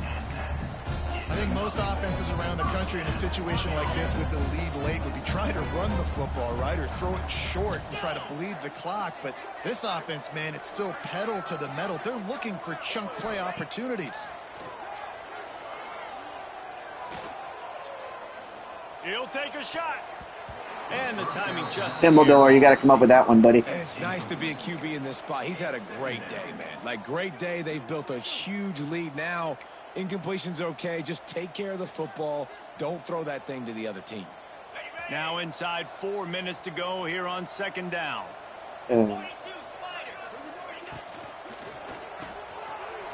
I think most offenses around the country in a situation like this with the lead late would be trying to run the football, right, or throw it short and try to bleed the clock. But this offense, man, it's still pedal to the metal. They're looking for chunk play opportunities. He'll take a shot. And the timing just... Timbledore, you got to come up with that one, buddy. And it's nice to be a QB in this spot. He's had a great day, man. Like, great day. They've built a huge lead now. Incompletion's okay. Just take care of the football. Don't throw that thing to the other team. Now inside 4 minutes to go here on second down. Spider.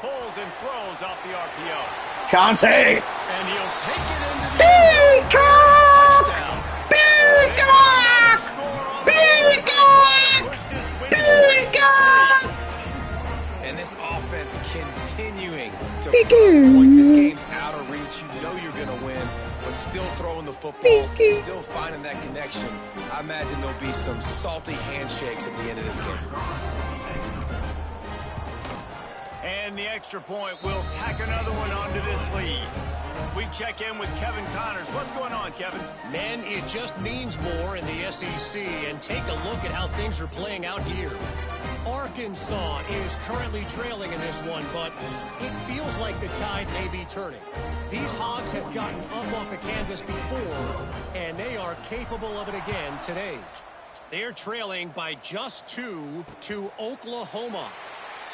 Pulls and throws off the RPO. Chauncey! And he'll take it into the end zone. Touchdown. And this offense continuing to put points. This game's out of reach. You know you're going to win, but still throwing the football, still finding that connection. I imagine there'll be some salty handshakes at the end of this game. And the extra point will tack another one onto this lead. We check in with Kevin Connors. What's going on, Kevin? Men, it just means more in the SEC, and take a look at how things are playing out here. Arkansas is currently trailing in this one, but it feels like the tide may be turning. These Hogs have gotten up off the canvas before, and they are capable of it again today. They're trailing by just 2 to Oklahoma.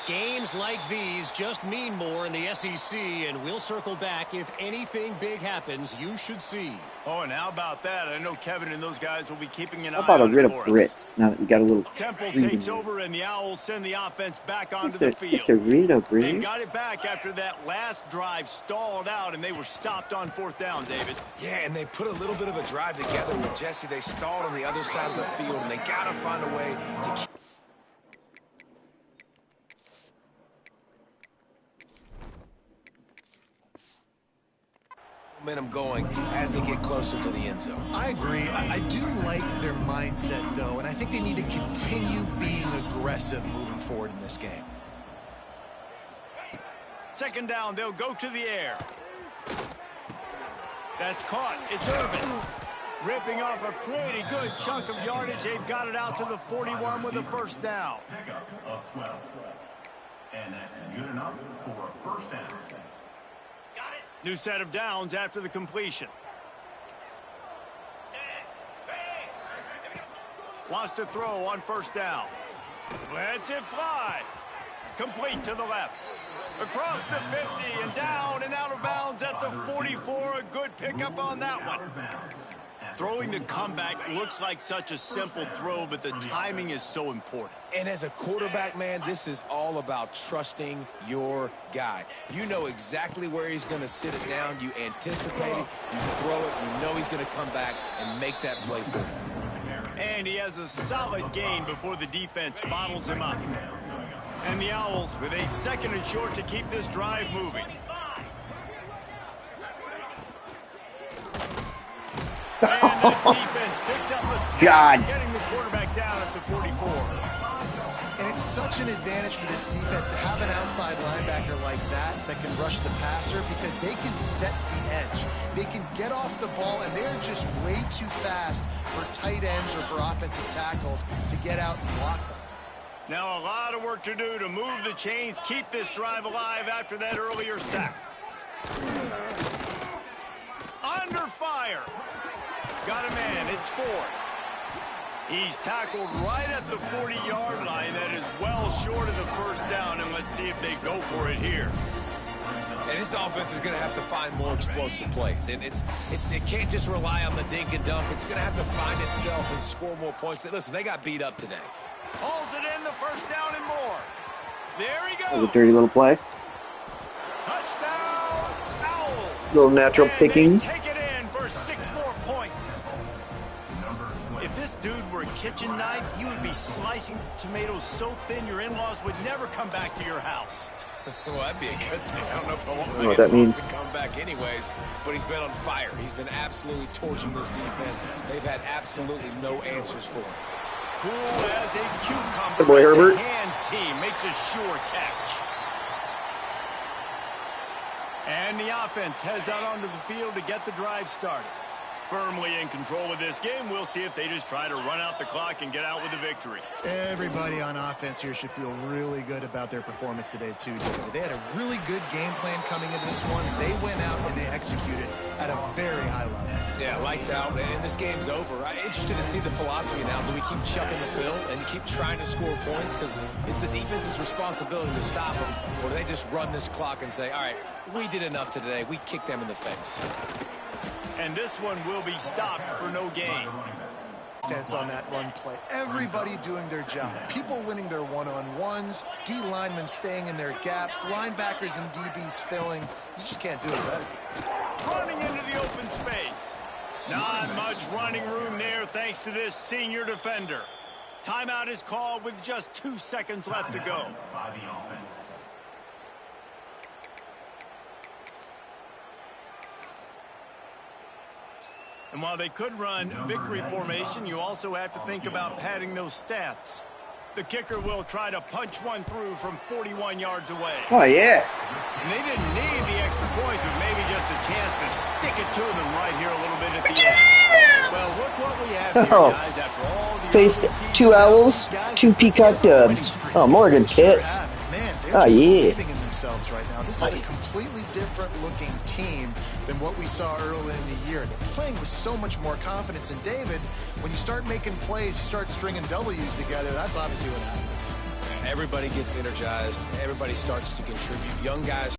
Games like these just mean more in the SEC, and we'll circle back if anything big happens. You should see. Oh, and how about that? I know Kevin and those guys will be keeping an eye How about a on it rid of for us. Brits now that we got a little... Temple freedom takes here? over, and the Owls send the offense back onto Just the a field. rid of They've Brits? got it back after that last drive stalled out, and they were stopped on fourth down, David. Yeah, and they put a little bit of a drive together with Jesse. They stalled on the other side of the field, and they got to find a way to keep momentum going as they get closer to the end zone. I agree. I do like their mindset, though, and I think they need to continue being aggressive moving forward in this game. Second down, they'll go to the air. That's caught. It's Irvin. Ripping off a pretty good chunk of yardage. They've got it out to the 41 with a first down. Pickup of 12. And that's good enough for a first down. New set of downs after the completion. Wants to throw on first down. Lets it fly. Complete to the left. Across the 50 and down and out of bounds at the 44. A good pickup on that one. Throwing the comeback looks like such a simple throw, but the timing is so important. And as a quarterback, man, this is all about trusting your guy. You know exactly where he's going to sit it down. You anticipate it. You throw it. You know he's going to come back and make that play for you. And he has a solid gain before the defense bottles him up. And the Owls with a 2nd and short to keep this drive moving. And the defense picks up a sack, getting the quarterback down at the 44. And it's such an advantage for this defense to have an outside linebacker like that can rush the passer, because they can set the edge. They can get off the ball, and they're just way too fast for tight ends or for offensive tackles to get out and block them. Now a lot of work to do to move the chains, keep this drive alive after that earlier sack. Under fire. Got a man, it's 4. He's tackled right at the 40-yard line. That is well short of the first down, and let's see if they go for it here. And this offense is going to have to find more explosive plays. And it can't just rely on the dink and dunk. It's going to have to find itself and score more points. Listen, they got beat up today. Pulls it in, the first down and more. There he goes. That was a dirty little play. Touchdown, Owls. Little natural picking. Take it in for 6 more points. If this dude were a kitchen knife, he would be slicing tomatoes so thin your in-laws would never come back to your house. Well, that'd be a good thing. I don't know if I want what that means. to come back anyways, but he's been on fire. He's been absolutely torching this defense. They've had absolutely no answers for him. Cool as a cucumber. Good boy, Herbert. The hands team makes a sure catch. And the offense heads out onto the field to get the drive started. Firmly in control of this game. We'll see if they just try to run out the clock and get out with a victory. Everybody on offense here should feel really good about their performance today, too, David. They had a really good game plan coming into this one. They went out and they executed at a very high level. Yeah, lights out, and this game's over. I'm interested to see the philosophy now. Do we keep chucking the pill and keep trying to score points? Because it's the defense's responsibility to stop them. Or do they just run this clock and say, all right, we did enough today. We kicked them in the face. And this one will be stopped for no gain. Defense on that run play. Everybody doing their job. People winning their one-on-ones. D linemen staying in their gaps. Linebackers and DBs filling. You just can't do it better. Running into the open space. Not much running room there thanks to this senior defender. Timeout is called with just 2 seconds left to go. By the offense. And while they could run victory formation, you also have to think about padding those stats. The kicker will try to punch one through from 41 yards away. Oh, yeah. And they didn't need the extra points, but maybe just a chance to stick it to them right here a little bit at the end. Well, look what we have here, guys. After all the Faced 2 Owls, 2 Peacock Dubs. Oh, Morgan Pitts. Man, Oh, yeah. believing in themselves right now. This is a completely different looking team than what we saw early in the year. They're playing with so much more confidence. And David, when you start making plays, you start stringing W's together, that's obviously what happens. Everybody gets energized. Everybody starts to contribute. Young guys